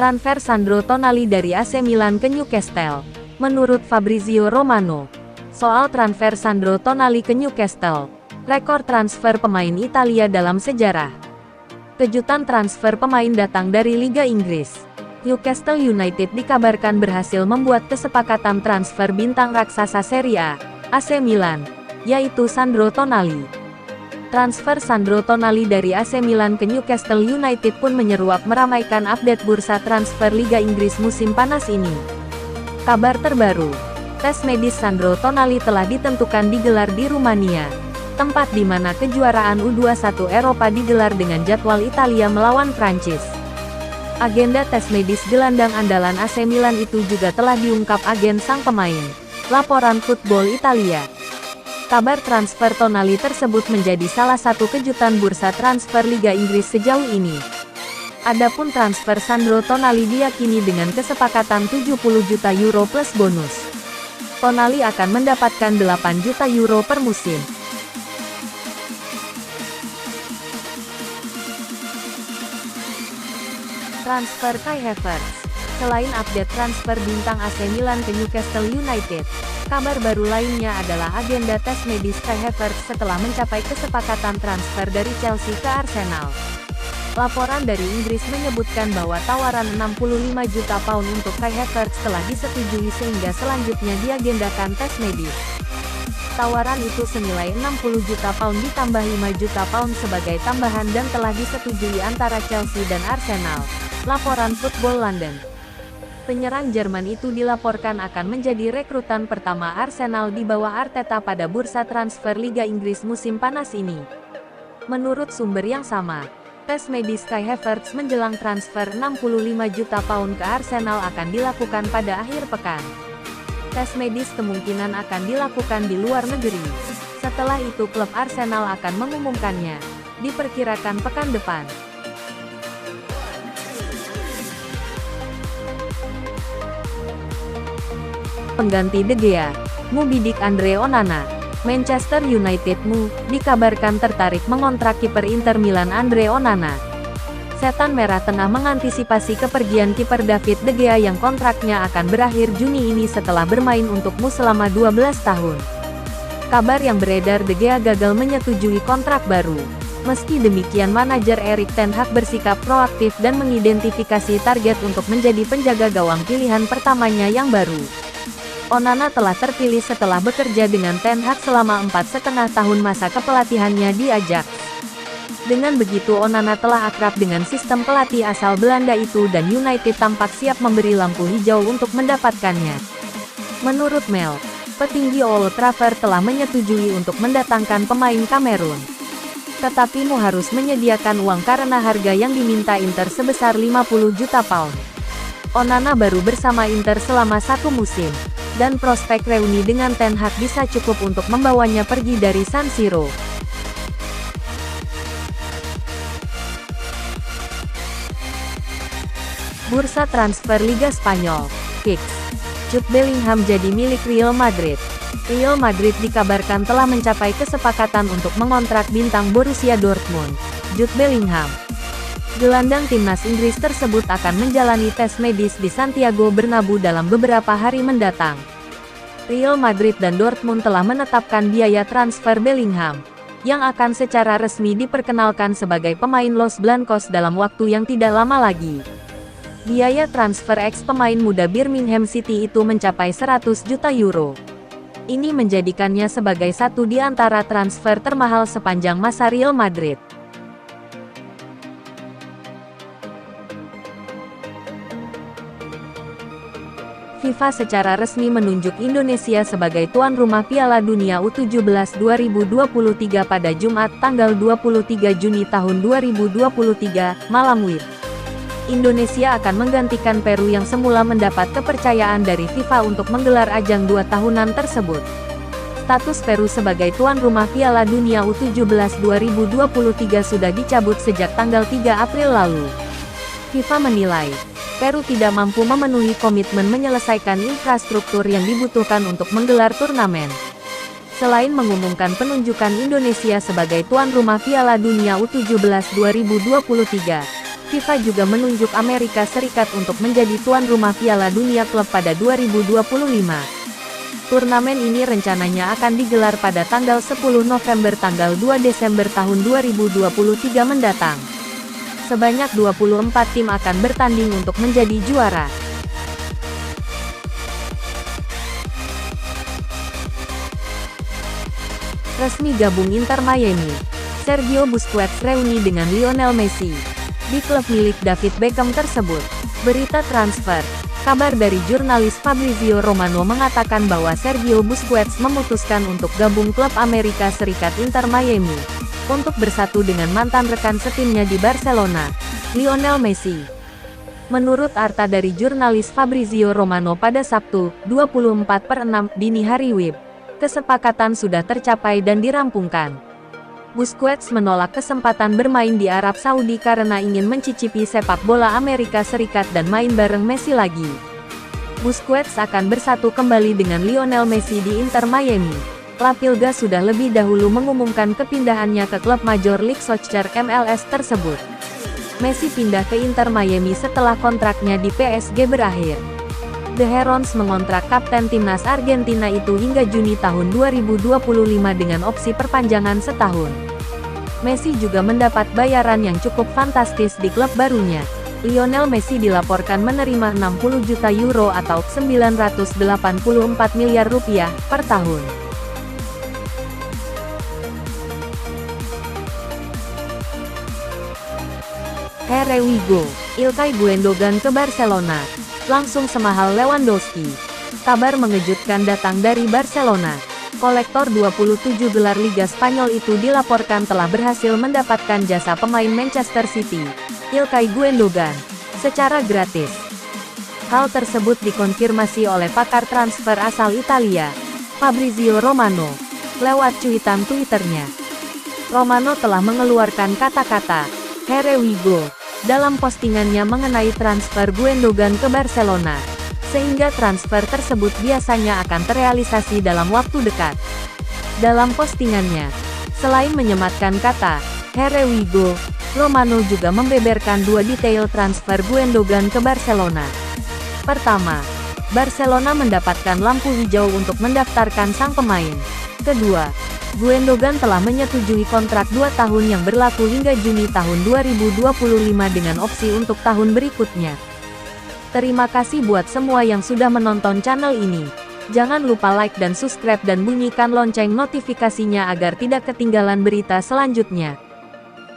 Transfer Sandro Tonali dari AC Milan ke Newcastle. Menurut Fabrizio Romano, soal transfer Sandro Tonali ke Newcastle, rekor transfer pemain Italia dalam sejarah. Kejutan transfer pemain datang dari Liga Inggris. Newcastle United dikabarkan berhasil membuat kesepakatan transfer bintang raksasa Serie A, AC Milan, yaitu Sandro Tonali. Transfer Sandro Tonali dari AC Milan ke Newcastle United pun menyeruak meramaikan update bursa transfer Liga Inggris musim panas ini. Kabar terbaru, tes medis Sandro Tonali telah ditentukan digelar di Rumania, tempat di mana kejuaraan U21 Eropa digelar dengan jadwal Italia melawan Prancis. Agenda tes medis gelandang andalan AC Milan itu juga telah diungkap agen sang pemain. Laporan Football Italia. Kabar transfer Tonali tersebut menjadi salah satu kejutan bursa transfer Liga Inggris sejauh ini. Adapun transfer Sandro Tonali diyakini dengan kesepakatan 70 juta euro plus bonus. Tonali akan mendapatkan 8 juta euro per musim. Transfer Kai Havertz. Selain update transfer bintang AC Milan ke Newcastle United, kabar baru lainnya adalah agenda tes medis Kai Havertz setelah mencapai kesepakatan transfer dari Chelsea ke Arsenal. Laporan dari Inggris menyebutkan bahwa tawaran 65 juta pound untuk Kai Havertz telah disetujui sehingga selanjutnya diagendakan tes medis. Tawaran itu senilai 60 juta pound ditambah 5 juta pound sebagai tambahan dan telah disetujui antara Chelsea dan Arsenal. Laporan Football London. Penyerang Jerman itu dilaporkan akan menjadi rekrutan pertama Arsenal di bawah Arteta pada bursa transfer Liga Inggris musim panas ini. Menurut sumber yang sama, tes medis Kai Havertz menjelang transfer 65 juta pound ke Arsenal akan dilakukan pada akhir pekan. Tes medis kemungkinan akan dilakukan di luar negeri. Setelah itu klub Arsenal akan mengumumkannya, diperkirakan pekan depan. Pengganti De Gea, bidik Andre Onana. Manchester United dikabarkan tertarik mengontrak kiper Inter Milan Andre Onana. Setan Merah tengah mengantisipasi kepergian kiper David De Gea yang kontraknya akan berakhir Juni ini setelah bermain untuk selama 12 tahun. Kabar yang beredar De Gea gagal menyetujui kontrak baru. Meski demikian manajer Erik ten Hag bersikap proaktif dan mengidentifikasi target untuk menjadi penjaga gawang pilihan pertamanya yang baru. Onana telah terpilih setelah bekerja dengan Ten Hag selama 4,5 tahun masa kepelatihannya di Ajax. Dengan begitu Onana telah akrab dengan sistem pelatih asal Belanda itu dan United tampak siap memberi lampu hijau untuk mendapatkannya. Menurut Mel, petinggi Old Trafford telah menyetujui untuk mendatangkan pemain Kamerun. Tetapi harus menyediakan uang karena harga yang diminta Inter sebesar 50 juta pound. Onana baru bersama Inter selama 1 musim, dan prospek reuni dengan Ten Hag bisa cukup untuk membawanya pergi dari San Siro. Bursa transfer Liga Spanyol, fix. Jude Bellingham jadi milik Real Madrid. Real Madrid dikabarkan telah mencapai kesepakatan untuk mengontrak bintang Borussia Dortmund, Jude Bellingham. Gelandang timnas Inggris tersebut akan menjalani tes medis di Santiago Bernabeu dalam beberapa hari mendatang. Real Madrid dan Dortmund telah menetapkan biaya transfer Bellingham, yang akan secara resmi diperkenalkan sebagai pemain Los Blancos dalam waktu yang tidak lama lagi. Biaya transfer ex-pemain muda Birmingham City itu mencapai 100 juta euro. Ini menjadikannya sebagai satu di antara transfer termahal sepanjang masa Real Madrid. FIFA secara resmi menunjuk Indonesia sebagai tuan rumah Piala Dunia U17 2023 pada Jumat tanggal 23 Juni tahun 2023, malam WIB. Indonesia akan menggantikan Peru yang semula mendapat kepercayaan dari FIFA untuk menggelar ajang 2 tahunan tersebut. Status Peru sebagai tuan rumah Piala Dunia U17 2023 sudah dicabut sejak tanggal 3 April lalu. FIFA menilai Peru tidak mampu memenuhi komitmen menyelesaikan infrastruktur yang dibutuhkan untuk menggelar turnamen. Selain mengumumkan penunjukan Indonesia sebagai tuan rumah Piala Dunia U17 2023, FIFA juga menunjuk Amerika Serikat untuk menjadi tuan rumah Piala Dunia Klub pada 2025. Turnamen ini rencananya akan digelar pada tanggal 10 November tanggal 2 Desember tahun 2023 mendatang. Sebanyak 24 tim akan bertanding untuk menjadi juara. Resmi gabung Inter Miami, Sergio Busquets reuni dengan Lionel Messi di klub milik David Beckham tersebut. Berita transfer. Kabar dari jurnalis Fabrizio Romano mengatakan bahwa Sergio Busquets memutuskan untuk gabung klub Amerika Serikat Inter Miami untuk bersatu dengan mantan rekan setimnya di Barcelona, Lionel Messi. Menurut arta dari jurnalis Fabrizio Romano pada Sabtu, 24/6 dini hari WIB, kesepakatan sudah tercapai dan dirampungkan. Busquets menolak kesempatan bermain di Arab Saudi karena ingin mencicipi sepak bola Amerika Serikat dan main bareng Messi lagi. Busquets akan bersatu kembali dengan Lionel Messi di Inter Miami. La Liga sudah lebih dahulu mengumumkan kepindahannya ke klub Major League Soccer MLS tersebut. Messi pindah ke Inter Miami setelah kontraknya di PSG berakhir. The Herons mengontrak kapten timnas Argentina itu hingga Juni tahun 2025 dengan opsi perpanjangan setahun. Messi juga mendapat bayaran yang cukup fantastis di klub barunya. Lionel Messi dilaporkan menerima 60 juta euro atau 984 miliar rupiah per tahun. Here we go, Ilkay Gundogan ke Barcelona. Langsung semahal Lewandowski. Kabar mengejutkan datang dari Barcelona. Kolektor 27 gelar Liga Spanyol itu dilaporkan telah berhasil mendapatkan jasa pemain Manchester City, Ilkay Gundogan, secara gratis. Hal tersebut dikonfirmasi oleh pakar transfer asal Italia, Fabrizio Romano, lewat cuitan Twitternya. Romano telah mengeluarkan kata-kata, "Here we go," dalam postingannya mengenai transfer Gundogan ke Barcelona, sehingga transfer tersebut biasanya akan terrealisasi dalam waktu dekat. Dalam postingannya, selain menyematkan kata, "Here we go," Romano juga membeberkan dua detail transfer Gundogan ke Barcelona. Pertama, Barcelona mendapatkan lampu hijau untuk mendaftarkan sang pemain. Kedua, Gundogan telah menyetujui kontrak 2 tahun yang berlaku hingga Juni tahun 2025 dengan opsi untuk tahun berikutnya. Terima kasih buat semua yang sudah menonton channel ini. Jangan lupa like dan subscribe dan bunyikan lonceng notifikasinya agar tidak ketinggalan berita selanjutnya.